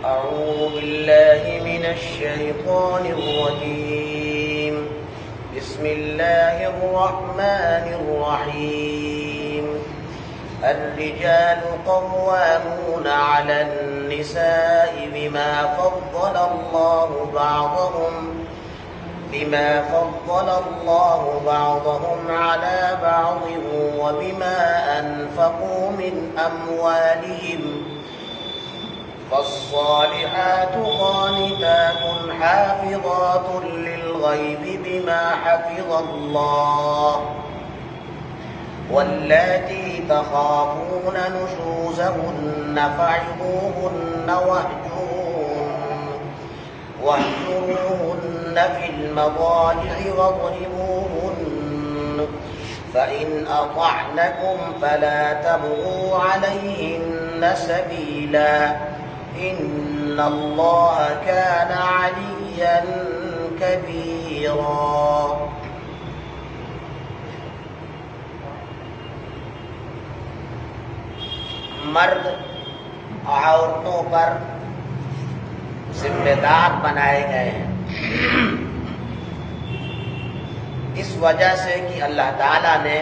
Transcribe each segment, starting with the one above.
أعوذ بالله من الشيطان الرجيم. بسم الله الرحمن الرحيم. الرجال قوامون على النساء بما فضل الله بعضهم على بعض وبما أنفقوا من أموالهم. فالصالحات قانتات حافظات للغيب بما حفظ الله. واللاتي تخافون نشوزهن فعظوهن واهجروهن في المضاجع واضربوهن. فإن أطعنكم فلا تبغوا عليهن سبيلا. إن الله كان عليا كبيرا. مرد عورتوں پر ذمہ دار بنائے گئے ہیں اس وجہ سے کہ اللہ تعالیٰ نے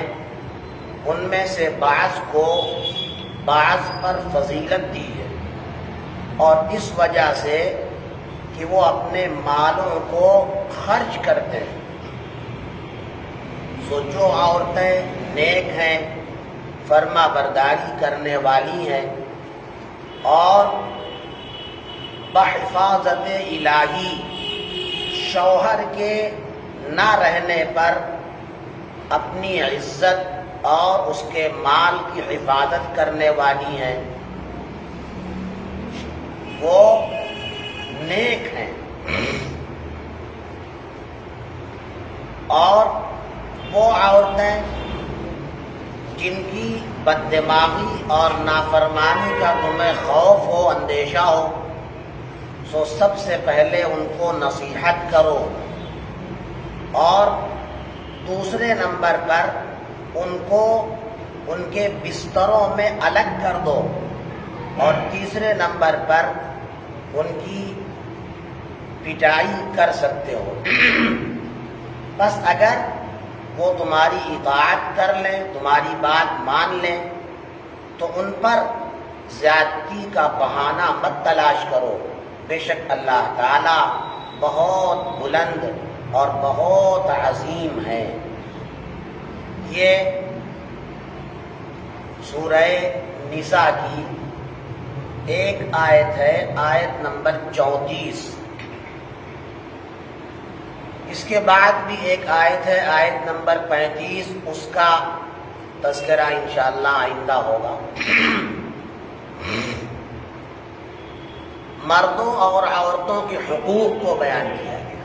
ان میں سے بعض کو بعض پر فضیلت دی ہے، اور اس وجہ سے کہ وہ اپنے مالوں کو خرچ کرتے ہیں. سو جو عورتیں نیک ہیں، فرما برداری کرنے والی ہیں اور بحفاظت الہی شوہر کے نہ رہنے پر اپنی عزت اور اس کے مال کی حفاظت کرنے والی ہیں، وہ نیک ہیں. اور وہ عورتیں جن کی بددماغی اور نافرمانی کا تمہیں خوف ہو، اندیشہ ہو، سو سب سے پہلے ان کو نصیحت کرو، اور دوسرے نمبر پر ان کو ان کے بستروں میں الگ کر دو، اور تیسرے نمبر پر ان کی پٹائی کر سکتے ہو. بس اگر وہ تمہاری اطاعت کر لیں، تمہاری بات مان لیں، تو ان پر زیادتی کا بہانہ مت تلاش کرو. بے شک اللہ تعالیٰ بہت بلند اور بہت عظیم ہے. یہ سورہ نساء کی ایک آیت ہے، آیت نمبر 34. اس کے بعد بھی ایک آیت ہے، آیت نمبر 35. اس کا تذکرہ انشاءاللہ آئندہ ہوگا. مردوں اور عورتوں کے حقوق کو بیان کیا گیا.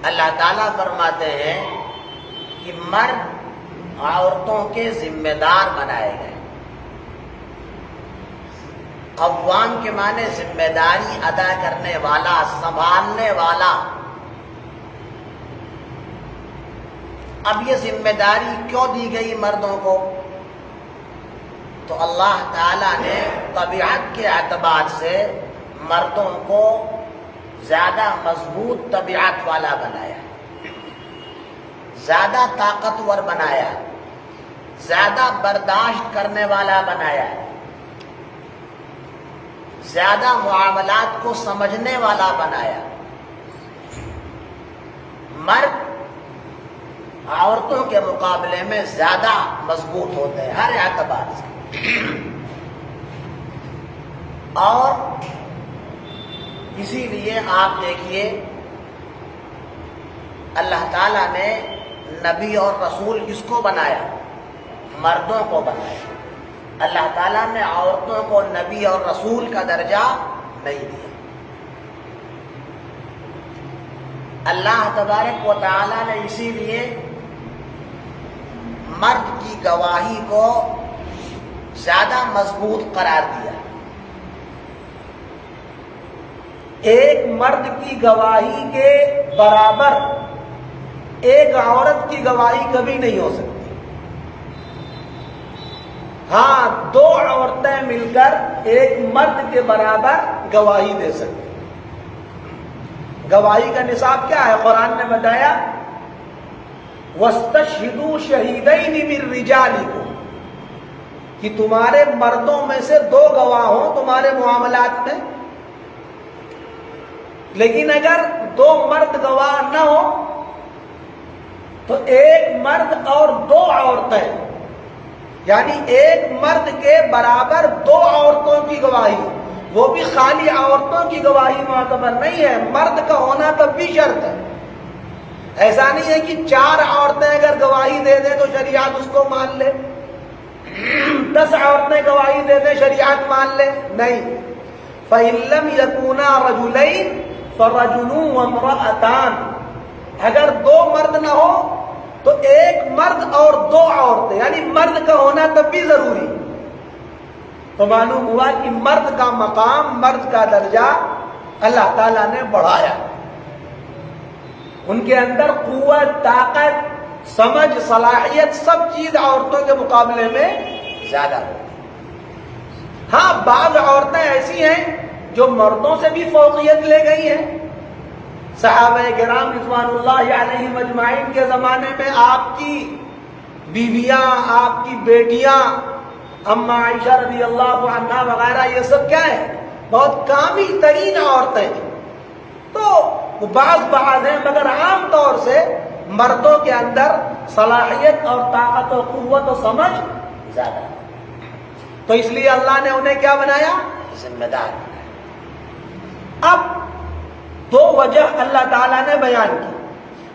اللہ تعالیٰ فرماتے ہیں کہ مرد عورتوں کے ذمہ دار بنائے گئے. قوام کے معنی ذمہ داری ادا کرنے والا، سنبھالنے والا. اب یہ ذمہ داری کیوں دی گئی مردوں کو؟ تو اللہ تعالیٰ نے طبیعت کے اعتبار سے مردوں کو زیادہ مضبوط طبیعت والا بنایا، زیادہ طاقتور بنایا، زیادہ برداشت کرنے والا بنایا، زیادہ معاملات کو سمجھنے والا بنایا. مرد عورتوں کے مقابلے میں زیادہ مضبوط ہوتے ہیں ہر اعتبار سے. اور اسی لیے آپ دیکھیے اللہ تعالیٰ نے نبی اور رسول کس کو بنایا؟ مردوں کو بنایا. اللہ تعالیٰ نے عورتوں کو نبی اور رسول کا درجہ نہیں دیا. اللہ تبارک و تعالیٰ نے اسی لیے مرد کی گواہی کو زیادہ مضبوط قرار دیا. ایک مرد کی گواہی کے برابر ایک عورت کی گواہی کبھی نہیں ہو سکتی. ہاں 2 عورتیں مل کر ایک مرد کے برابر گواہی دے سکتی. گواہی کا نصاب کیا ہے؟ قرآن نے بتایا وَاسْتَشْهِدُوا شَهِيدَيْنِ مِن رِجَالِكُمْ کہ تمہارے مردوں میں سے 2 گواہ ہوں تمہارے معاملات میں. لیکن اگر 2 مرد گواہ نہ ہو تو 1 مرد اور 2 عورتیں، یعنی 1 مرد کے برابر 2 عورتوں کی گواہی، وہ بھی خالی عورتوں کی گواہی معتبر نہیں ہے، مرد کا ہونا تب بھی شرط ہے. ایسا نہیں ہے کہ 4 عورتیں اگر گواہی دے دیں تو شریعت اس کو مان لے، 10 عورتیں گواہی دے دیں شریعت مان لے، نہیں. فَإِن لَّمْ يَكُونَا رَجُلَيْنِ فَرَجُلٌ وَامْرَأَتَانِ اگر 2 مرد نہ ہو تو 1 مرد اور 2 عورتیں، یعنی مرد کا ہونا تب بھی ضروری. تو معلوم ہوا کہ مرد کا مقام، مرد کا درجہ اللہ تعالیٰ نے بڑھایا. ان کے اندر قوت، طاقت، سمجھ، صلاحیت سب چیز عورتوں کے مقابلے میں زیادہ ہوتی ہے. ہاں بعض عورتیں ایسی ہیں جو مردوں سے بھی فوقیت لے گئی ہیں. صحابہ کرام رضوان اللہ علیہم اجمعین کے زمانے میں آپ کی بیویاں، آپ کی بیٹیاں، اما عائشہ رضی اللہ عنہا وغیرہ، یہ سب کیا ہے؟ بہت کامل ترین عورتیں تھیں. تو بعض ہیں، مگر عام طور سے مردوں کے اندر صلاحیت اور طاقت و قوت و سمجھ زیادہ ہے. تو اس لیے اللہ نے انہیں کیا بنایا؟ ذمہ دار بنایا. اب 2 وجہ اللہ تعالیٰ نے بیان کی.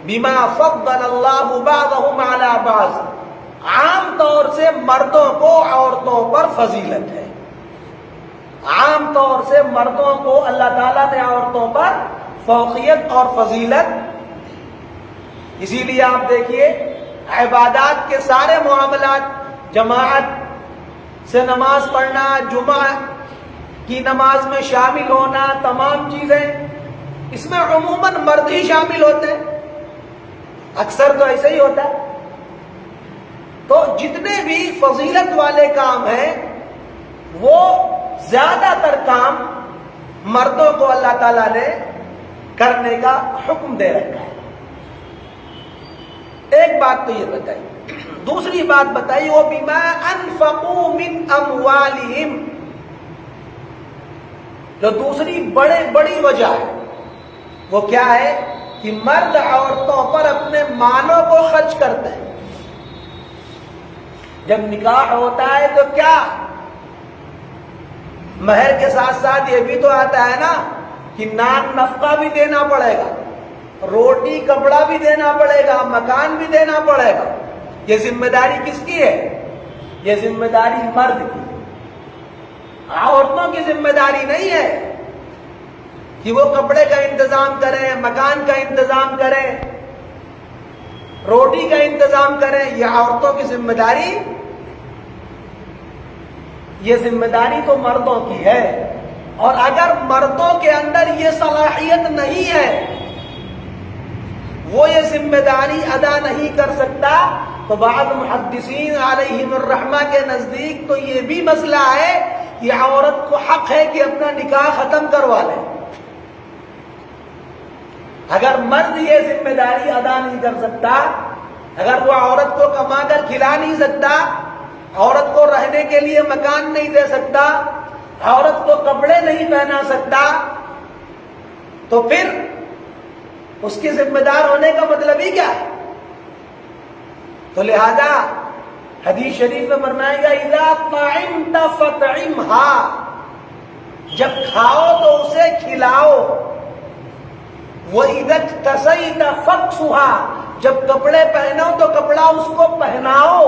بما فضل اللہ بعضهم علی بعض، عام طور سے مردوں کو عورتوں پر فضیلت ہے. عام طور سے مردوں کو اللہ تعالیٰ نے عورتوں پر فوقیت اور فضیلت. اسی لیے آپ دیکھیے عبادات کے سارے معاملات، جماعت سے نماز پڑھنا، جمعہ کی نماز میں شامل ہونا، تمام چیزیں اس میں عموماً مرد ہی شامل ہوتے ہیں. اکثر تو ایسے ہی ہوتا ہے. تو جتنے بھی فضیلت والے کام ہیں وہ زیادہ تر کام مردوں کو اللہ تعالیٰ نے کرنے کا حکم دے رکھا ہے. ایک بات تو یہ بتائی. دوسری بات بتائی وہ بما انفقوا من اموالہم، جو دوسری بڑی وجہ ہے وہ کیا ہے کہ مرد عورتوں پر اپنے مالوں کو خرچ کرتے ہیں. جب نکاح ہوتا ہے تو کیا مہر کے ساتھ ساتھ یہ بھی تو آتا ہے نا کہ نان نفقہ بھی دینا پڑے گا، روٹی کپڑا بھی دینا پڑے گا، مکان بھی دینا پڑے گا. یہ ذمہ داری کس کی ہے؟ یہ ذمہ داری مرد کی. عورتوں کی ذمہ داری نہیں ہے کہ وہ کپڑے کا انتظام کریں، مکان کا انتظام کریں، روٹی کا انتظام کریں. یہ عورتوں کی ذمہ داری، یہ ذمہ داری تو مردوں کی ہے. اور اگر مردوں کے اندر یہ صلاحیت نہیں ہے، وہ یہ ذمہ داری ادا نہیں کر سکتا، تو بعض محدثین علیہم الرحمہ کے نزدیک تو یہ بھی مسئلہ ہے کہ عورت کو حق ہے کہ اپنا نکاح ختم کروا لے. اگر مرد یہ ذمہ داری ادا نہیں کر سکتا، اگر وہ عورت کو کما کر کھلا نہیں سکتا، عورت کو رہنے کے لیے مکان نہیں دے سکتا، عورت کو کپڑے نہیں پہنا سکتا، تو پھر اس کے ذمہ دار ہونے کا مطلب ہی کیا ہے؟ تو لہذا حدیث شریف میں فرمائے گا اذا طعمت فطعمها، جب کھاؤ تو اسے کھلاؤ. وَإِذَا اكْتَسَيْتَ فَاكْسُهَا، جب کپڑے پہنو تو کپڑا اس کو پہناؤ.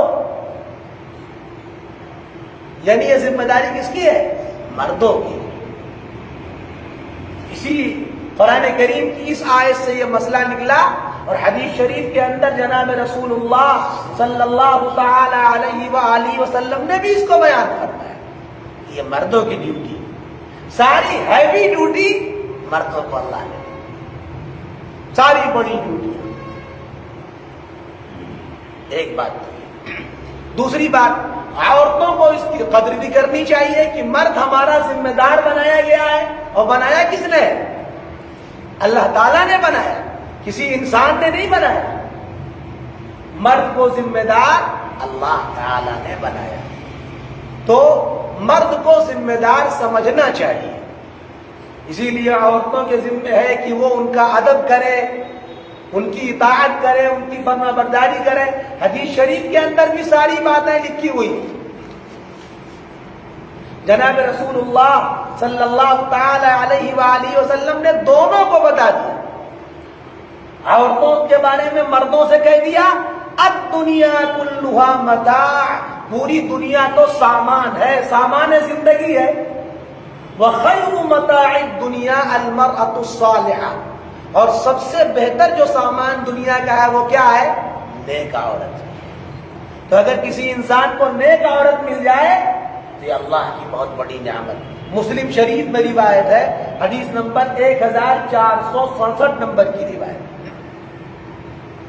یعنی یہ ذمہ داری کس کی ہے؟ مردوں کی. اسی قرآن کریم کی اس آیت سے یہ مسئلہ نکلا، اور حدیث شریف کے اندر جناب رسول اللہ صلی اللہ تعالی علیہ وآلہ وسلم نے بھی اس کو بیان فرمایا. یہ مردوں کی ڈیوٹی، ساری ہیوی ڈیوٹی مردوں کو اللہ نے، ساری بڑی ڈیوٹیاں. ایک بات تو یہ. دوسری بات عورتوں کو اس کی قدر بھی کرنی چاہیے کہ مرد ہمارا ذمہ دار بنایا گیا ہے. اور بنایا کس نے؟ اللہ تعالیٰ نے بنایا, کسی انسان نے نہیں بنایا. مرد کو ذمہ دار اللہ تعالیٰ نے بنایا. تو مرد کو ذمہ دار سمجھنا چاہیے. اسی لیے عورتوں کے ذمہ ہے کہ وہ ان کا ادب کرے, ان کی اطاعت کرے, ان کی فرما برداری کرے. حدیث شریف کے اندر بھی ساری باتیں لکھی ہوئی. جناب رسول اللہ صلی اللہ تعالی علیہ وآلہ وسلم نے دونوں کو بتا دیا. عورتوں کے بارے میں مردوں سے کہہ دیا الدنیا کلھا متاع, پوری دنیا تو سامان ہے, سامان زندگی ہے. وخیر متاع الدنیا المرأة الصالحہ, اور سب سے بہتر جو سامان دنیا کا ہے وہ کیا ہے؟ نیک عورت. تو اگر کسی انسان کو نیک عورت مل جائے تو یہ اللہ کی بہت بڑی نعمت. مسلم شریف میں روایت ہے, حدیث نمبر 1467 نمبر کی روایت.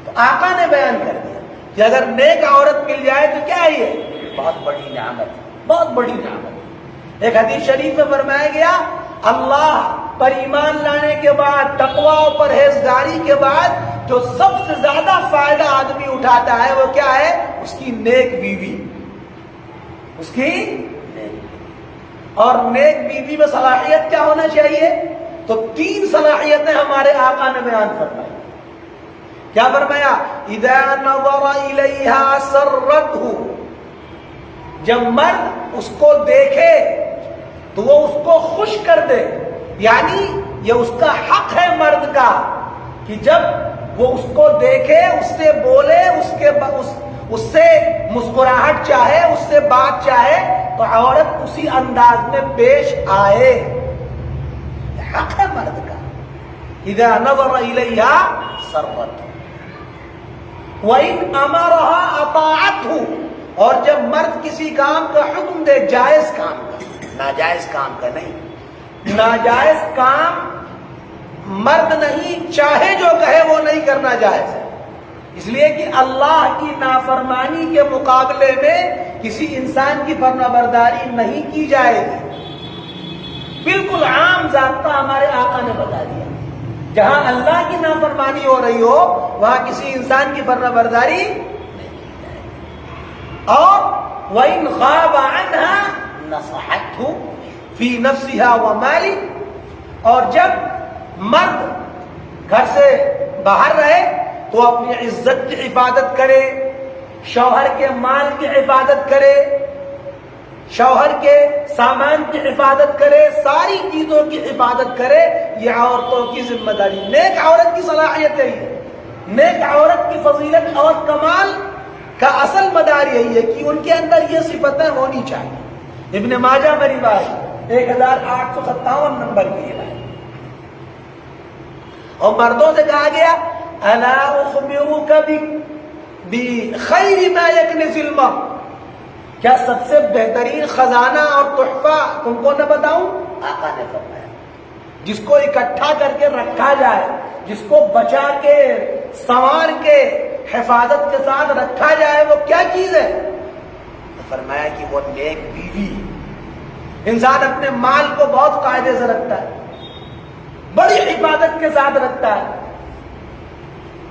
تو آقا نے بیان کر دیا کہ اگر نیک عورت مل جائے تو کیا ہے یہ؟ بہت بڑی نعمت, بہت بڑی نعمت. ایک حدیث شریف میں فرمایا گیا اللہ پر ایمان لانے کے بعد, تقوی و پرہیزگاری کے بعد جو سب سے زیادہ فائدہ آدمی اٹھاتا ہے وہ کیا ہے؟ اس کی نیک بیوی, اس کی اور نیک بیوی میں صلاحیت کیا ہونا چاہیے؟ تو 3 صلاحیتیں ہمارے آقا نے بیان فرمائی. کیا فرمایا؟ اذا نظر الیہا سرتہ, جب مرد اس کو دیکھے تو وہ اس کو خوش کر دے. یعنی یہ اس کا حق ہے مرد کا کہ جب وہ اس کو دیکھے, اس سے بولے, اس سے مسکراہٹ چاہے, اس سے بات چاہے تو عورت اسی انداز میں پیش آئے. یہ حق ہے مرد کا. اذا نظر الیہا سرتہ وَإِنْ أَمَرَهَا أَطَاعَتْهُ, اور جب مرد کسی کام کا حکم دے, جائز کام کا, ناجائز کام کا نہیں. ناجائز کام مرد نہیں, چاہے جو کہے وہ نہیں کرنا جائز ہے. اس لیے کہ اللہ کی نافرمانی کے مقابلے میں کسی انسان کی فرما برداری نہیں کی جائے گی. بالکل عام ضابطہ ہمارے آقا نے بتا دیا. جہاں اللہ کی نافرمانی ہو رہی ہو وہاں کسی انسان کی فرما برداری نہیں کی جائے گی. اور وَإِنْ خَابَ عَنْهَا نَصَحَتْهُ فِي نَفْسِهَا وَمَالِهَا, اور جب مرد گھر سے باہر رہے تو اپنی عزت کی حفاظت کرے, شوہر کے مال کی حفاظت کرے, شوہر کے سامان کی حفاظت کرے, ساری چیزوں کی حفاظت کرے. یہ عورتوں کی ذمہ داری. نیک عورت کی صلاحیت یہی ہے. نیک عورت کی فضیلت اور کمال کا اصل مدار یہی ہے کہ ان کے اندر یہ صفتیں ہونی چاہیے. ابن ماجہ میں روایت 1857 نمبر کی روایت. اور مردوں سے کہا گیا الا اخبرک بخیر ما یکنز المرء, کیا سب سے بہترین خزانہ اور تحفہ تم کو نہ بتاؤں؟ آقا نے فرمایا جس کو اکٹھا کر کے رکھا جائے, جس کو بچا کے سنوار کے حفاظت کے ساتھ رکھا جائے, وہ کیا چیز ہے؟ تو فرمایا کہ وہ نیک بیوی. انسان اپنے مال کو بہت قاعدے سے رکھتا ہے, بڑی حفاظت کے ساتھ رکھتا ہے,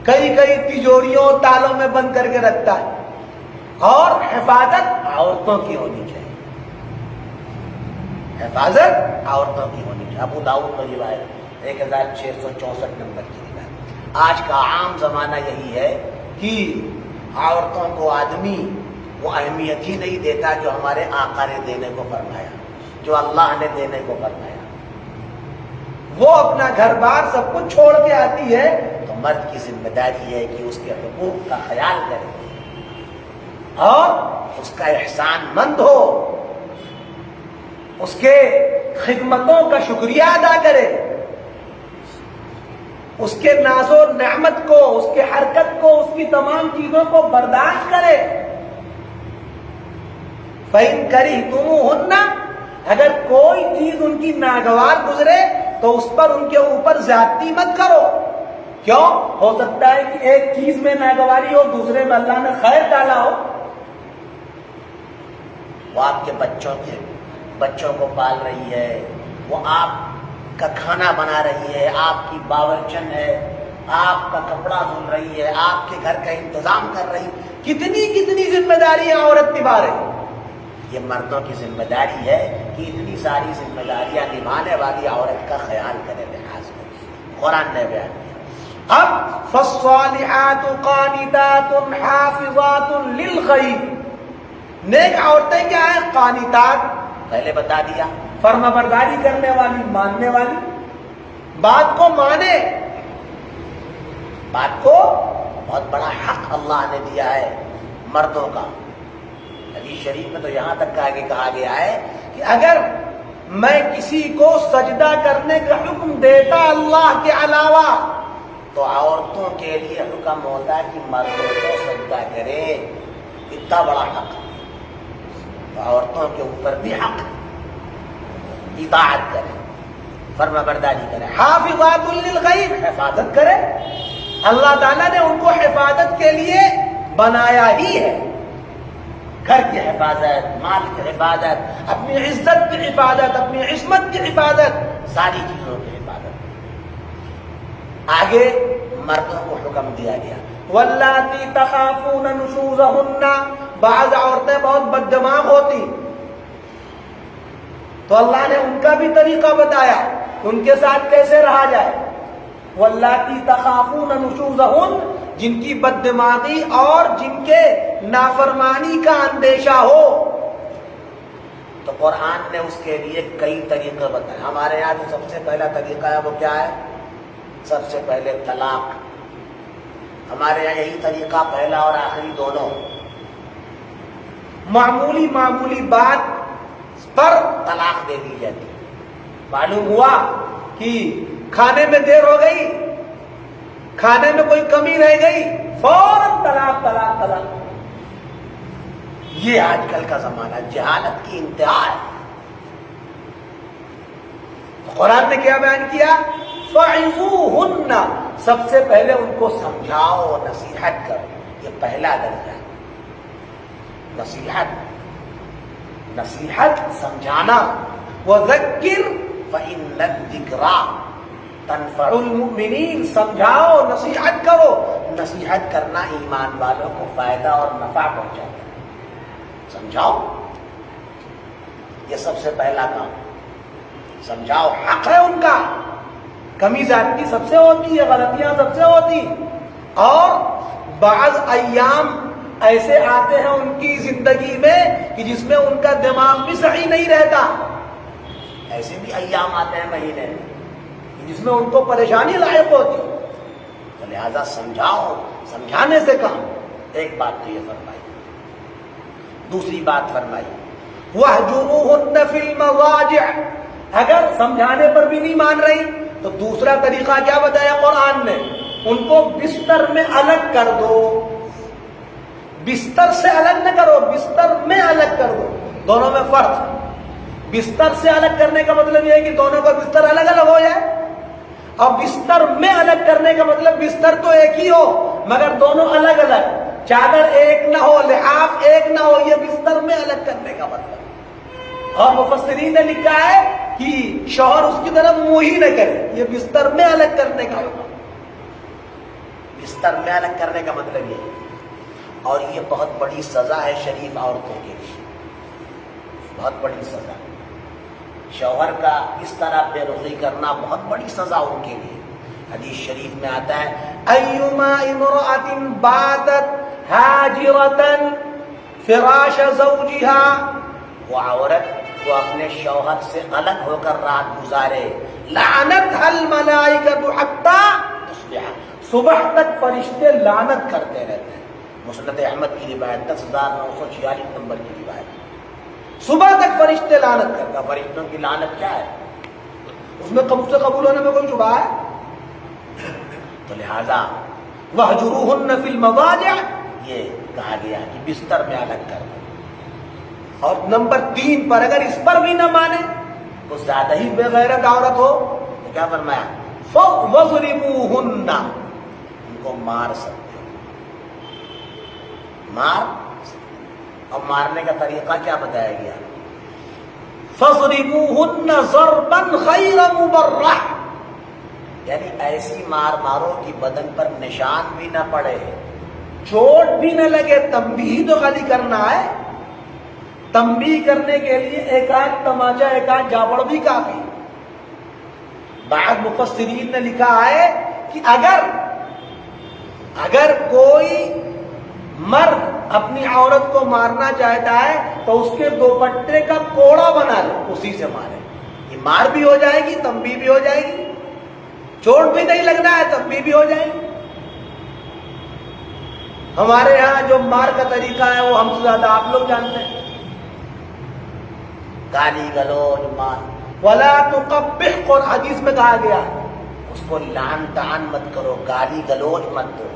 کئی تجوریوں تالوں میں بند کر کے رکھتا ہے. اور حفاظت عورتوں کی ہونی چاہیے, حفاظت عورتوں کی ہونی چاہیے. ابو داؤد میں روایت 1664 نمبر کی روایت. آج کا عام زمانہ یہی ہے کہ عورتوں کو آدمی وہ اہمیت ہی نہیں دیتا جو ہمارے آقا نے دینے کو فرمایا, جو اللہ نے دینے کو فرمایا. وہ اپنا گھر بار سب کچھ چھوڑ کے آتی ہے تو مرد کی ذمہ داری ہے کہ اس کے حقوق کا خیال کرے اور اس کا احسان مند ہو, اس کے خدمتوں کا شکریہ ادا کرے, اس کے ناز و نعمت کو, اس کے حرکت کو, اس کی تمام چیزوں کو برداشت کرے. فَإِن كَرِهْتُمُوهُنَّ, اگر کوئی چیز ان کی ناگوار گزرے تو اس پر ان کے اوپر زیادتی مت کرو. کیوں؟ ہو سکتا ہے کہ ایک چیز میں ناگواری ہو, دوسرے میں اللہ نے خیر ڈالا ہو. وہ آپ کے بچوں کو پال رہی ہے، وہ آپ کا کھانا بنا رہی ہے، آپ کی باورچن ہے، آپ کا کپڑا دھل رہی ہے، آپ کے گھر کا انتظام کر رہی ہے۔ کتنی ذمہ داریاں عورت نبھا رہی۔ یہ مردوں کی ذمہ داری ہے کہ اتنی ساری ذمہ داریاں نبھانے والی عورت کا خیال کرے، لحاظ کرے۔ قرآن نے بیان کیا۔ اب فالصالحات قانتات حافظات للغیب، نیک عورتیں کیا ہیں؟ قانتات، پہلے بتا دیا، فرما برداری کرنے والی، ماننے والی، بات کو مانے، بات کو، بہت بڑا حق اللہ نے دیا ہے مردوں کا۔ حدیث شریف میں تو یہاں تک کہا گیا ہے کہ اگر میں کسی کو سجدہ کرنے کا حکم دیتا اللہ کے علاوہ تو عورتوں کے لیے حکم ہوتا ہے کہ مردوں کو سجدہ کرے۔ اتنا بڑا حق، تو عورتوں کے اوپر بھی حق، اطاعت کرے، فرما برداری کرے۔ حافظات للغیب، حفاظت کرے۔ اللہ تعالیٰ نے ان کو حفاظت کے لیے بنایا ہی ہے، گھر کی حفاظت، مال کی حفاظت، اپنی عزت کی حفاظت، اپنی عصمت کی حفاظت، ساری چیزوں کی حفاظت۔ آگے مردوں کو حکم دیا گیا، واللاتی تخافون نشوزہن، بعض عورتیں بہت بددماغ ہوتی، تو اللہ نے ان کا بھی طریقہ بتایا، ان کے ساتھ کیسے رہا جائے۔ واللاتی تخافون نشوزہن، جن کی بددماغی اور جن کے نافرمانی کا اندیشہ ہو، تو قرآن نے اس کے لیے کئی طریقے بتائے۔ ہمارے یہاں جو سب سے پہلا طریقہ ہے وہ کیا ہے؟ سب سے پہلے طلاق۔ ہمارے یہاں یہی طریقہ پہلا اور آخری دونوں، معمولی بات پر طلاق دے دی جاتی۔ معلوم ہوا کہ کھانے میں دیر ہو گئی، کھانے میں کوئی کمی رہ گئی، فوراً طلاق۔ یہ آج کل کا زمانہ، جہالت کی انتہا ہے۔ قرآن نے کیا بیان کیا؟ فَعِظُوهُنَّ، سب سے پہلے ان کو سمجھاؤ، نصیحت کرو، یہ پہلا درجہ ہے۔ نصیحت سمجھانا، وَذَكِّرْ فَإِنَّ الذِّكْرَىٰ تنفع المؤمنین، سمجھاؤ، نصیحت کرو۔ نصیحت کرنا ایمان والوں کو فائدہ اور نفع پہنچاتا ہے۔ سمجھاؤ، یہ سب سے پہلا کام، سمجھاؤ، حق ہے ان کا۔ کمی زیادتی سب سے ہوتی ہے، غلطیاں سب سے ہوتی، اور بعض ایام ایسے آتے ہیں ان کی زندگی میں کہ جس میں ان کا دماغ بھی صحیح نہیں رہتا۔ ایسے بھی ایام آتے ہیں مہینے میں جس میں ان کو پریشانی لاحق ہوتی، تو لہذا سمجھاؤ، سمجھانے سے کام۔ ایک بات تو یہ فرمائی، دوسری بات فرمائی وَاهْجُرُوهُنَّ فِي الْمَضَاجِعِ، اگر سمجھانے پر بھی نہیں مان رہی تو دوسرا طریقہ کیا بتایا قرآن نے؟ ان کو بستر میں الگ کر دو۔ بستر سے الگ نہ کرو، بستر میں الگ کر دو، دونوں میں فرق۔ بستر سے الگ کرنے کا مطلب یہ ہے کہ دونوں کا بستر الگ الگ ہو جائے، اور بستر میں الگ کرنے کا مطلب بستر تو ایک ہی ہو مگر دونوں الگ الگ، چادر ایک نہ ہو، لحاف ایک نہ ہو، یہ بستر میں الگ کرنے کا مطلب۔ اور مفسرین نے لکھا ہے کہ شوہر اس کی طرف منہ ہی نہ کرے، یہ بستر میں الگ کرنے کا حکم۔ بستر میں الگ کرنے کا مطلب یہ ہے، اور یہ بہت بڑی سزا ہے شریف عورتوں کے لیے، بہت بڑی سزا۔ شوہر کا اس طرح بے رخی کرنا بہت بڑی سزا ان کے لیے۔ حدیث شریف میں آتا ہے ایما امرأۃ باتت ہاجرۃ فراش زوجها، وہ عورت جو اپنے شوہر سے الگ ہو کر رات گزارے، لعنتها الملائکۃ حتی تصبح، صبح تک فرشتے لعنت کرتے رہتے ہیں۔ مسند احمد کی روایت 10,946 نمبر کی روایت، صبح تک فرشتے لعنت کرتا۔ فرشتوں کی لعنت کیا ہے؟ اس میں قبول ہونے میں کوئی شبہ ہے؟ تو لہذا وَاهْجُرُوهُنَّ فِي الْمَضَاجِعِ، یہ کہا گیا کہ بستر میں الگ کر دو۔ اور نمبر 3 پر اگر اس پر بھی نہ مانے تو زیادہ ہی بے غیرت عورت ہو تو کیا فرمایا؟ فَوَضْرِبُوهُنَّ، ان کو مار سکتے ہو، مار سکتے ہو۔ اور مارنے کا طریقہ کیا بتایا گیا؟ فَاضْرِبُوهُنَّ ضَرْبًا غَيْرَ مُبَرَّحٍ، یعنی ایسی مار مارو کہ بدن پر نشان بھی نہ پڑے، چوٹ بھی نہ لگے، تنبیہ تو خالی کرنا ہے۔ تنبیہ کرنے کے لیے ایک آدھ تماچا، ایک آدھ جابڑ بھی کافی۔ بعض مفسرین نے لکھا ہے کہ اگر کوئی مرد اپنی عورت کو مارنا چاہتا ہے تو اس کے دوپٹے کا کوڑا بنا لو، اسی سے مارے، یہ مار بھی ہو جائے گی، تنبیہ بھی ہو جائے گی، چوٹ بھی نہیں لگنا ہے، تنبیہ بھی ہو جائے گی۔ ہمارے ہاں جو مار کا طریقہ ہے وہ ہم سے زیادہ آپ لوگ جانتے ہیں۔ گالی گلوچ مار، وَلَا تُقَبِّحْ، قرآن حدیث میں کہا گیا ہے۔ اس کو لعن طعن مت کرو، گالی گلوچ مت دو۔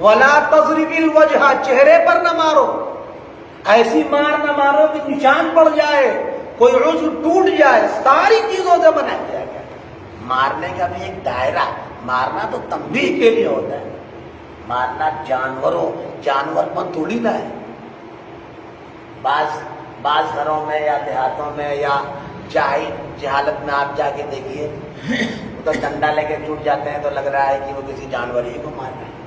وَلَا تَضْرِبِ الْوَجْهَ، چہرے پر نہ مارو، ایسی مار نہ مارو کہ نشان پڑ جائے، کوئی عضو ٹوٹ جائے، ساری چیزوں سے منع کیا گیا۔ مارنے کا بھی ایک دائرہ، مارنا تو تنبیہ کے لیے ہوتا ہے، مارنا جانور پر تھوڑی نہ ہے۔ بعض گھروں میں یا دیہاتوں میں یا جہالت میں آپ جا کے دیکھیے، تو ڈنڈا لے کے ٹوٹ جاتے ہیں تو لگ رہا ہے کہ وہ کسی جانور ہی کو مار رہے ہیں۔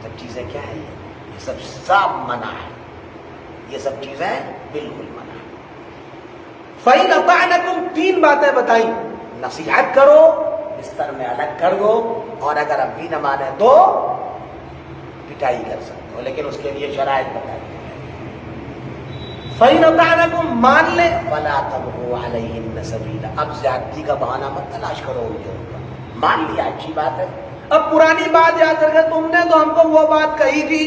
سب چیزیں کیا ہیں؟ یہ سب منع ہے، یہ سب چیزیں بالکل منع ہے۔ فَإِنْ أَطَعْنَكُمْ، تین باتیں بتائیں، نصیحت کرو، بستر میں الگ کر دو، اور اگر اب بھی نہ مانے تو پٹائی کر سکتے ہو، لیکن اس کے لیے شرائط بتا دی۔ فَإِنْ أَطَعْنَكُمْ، مان لیں، فَلَا تَبْغُوا عَلَيْهِنَّ سَبِيلًا، اب زیادتی کا بہانہ مت تلاش کرو ان کے اوپر۔ مان لیا اچھی بات ہے، اب پرانی بات یاد رکھے، تم نے تو ہم کو وہ بات کہی تھی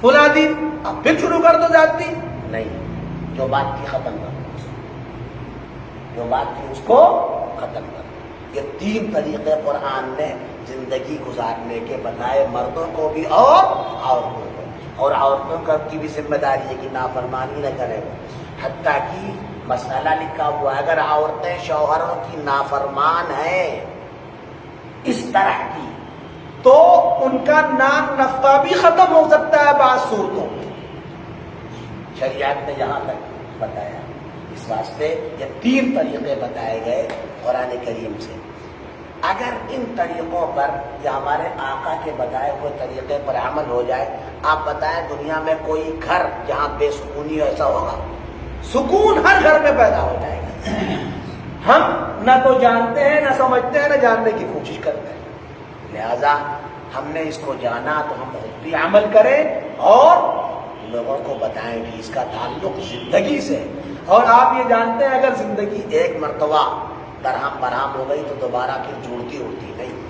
فلاں دن، اب پھر شروع کر دو زیادتی۔ نہیں، جو بات کی ختم کر دو، جو بات کی اس کو ختم کر دو۔ یہ تین طریقے قرآن نے زندگی گزارنے کے بتائے، مردوں کو بھی اور عورتوں کو، اور عورتوں کا کی بھی ذمہ داری ہے کہ نافرمانی نہ کرے وہ۔ حتیٰ کہ مسئلہ لکھا ہوا ہے، اگر عورتیں شوہروں کی نافرمان ہیں اس طرح کی، تو ان کا نام نفقہ بھی ختم ہو سکتا ہے بعض صورتوں میں۔ شریعت نے یہاں تک بتایا، اس واسطے یہ تین طریقے بتائے گئے قرآن کریم سے۔ اگر ان طریقوں پر یا ہمارے آقا کے بتائے ہوئے طریقے پر عمل ہو جائے، آپ بتائیں دنیا میں کوئی گھر جہاں بے سکونی ایسا ہوگا؟ سکون ہر گھر میں پیدا ہو جائے گا۔ ہم نہ تو جانتے ہیں، نہ سمجھتے ہیں، نہ جاننے کی کوشش کرتے ہیں۔ لہذا ہم نے اس کو جانا تو ہم خود بھی عمل کریں اور لوگوں کو بتائیں کہ اس کا تعلق زندگی سے ہے۔ اور آپ یہ جانتے ہیں اگر زندگی ایک مرتبہ درہم برہم ہو گئی تو دوبارہ پھر جڑتی اڑتی نہیں۔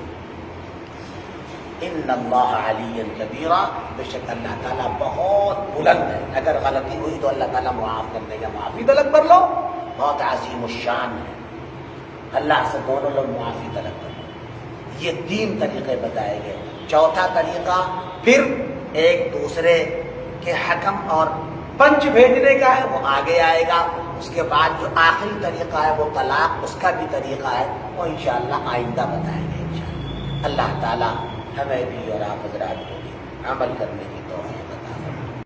ان اللہ علی کبیرہ، بے شک اللہ تعالیٰ بہت بلند ہے، اگر غلطی ہوئی تو اللہ تعالیٰ معاف کر دے گا، معافی طلب کر لو، بہت عظیم الشان ہے، اللہ سے دونوں لوگ معافی طلب کر لو۔ یہ تین طریقے بتائے گئے۔ چوتھا طریقہ پھر ایک دوسرے کے حکم اور پنچ بھیجنے کا ہے، وہ آگے آئے گا۔ اس کے بعد جو آخری طریقہ ہے وہ طلاق، اس کا بھی طریقہ ہے، وہ انشاءاللہ آئندہ بتائیں گے انشاءاللہ۔ اللہ تعالیٰ ہمیں بھی اور آپ حضرات کو بھی عمل کرنے کی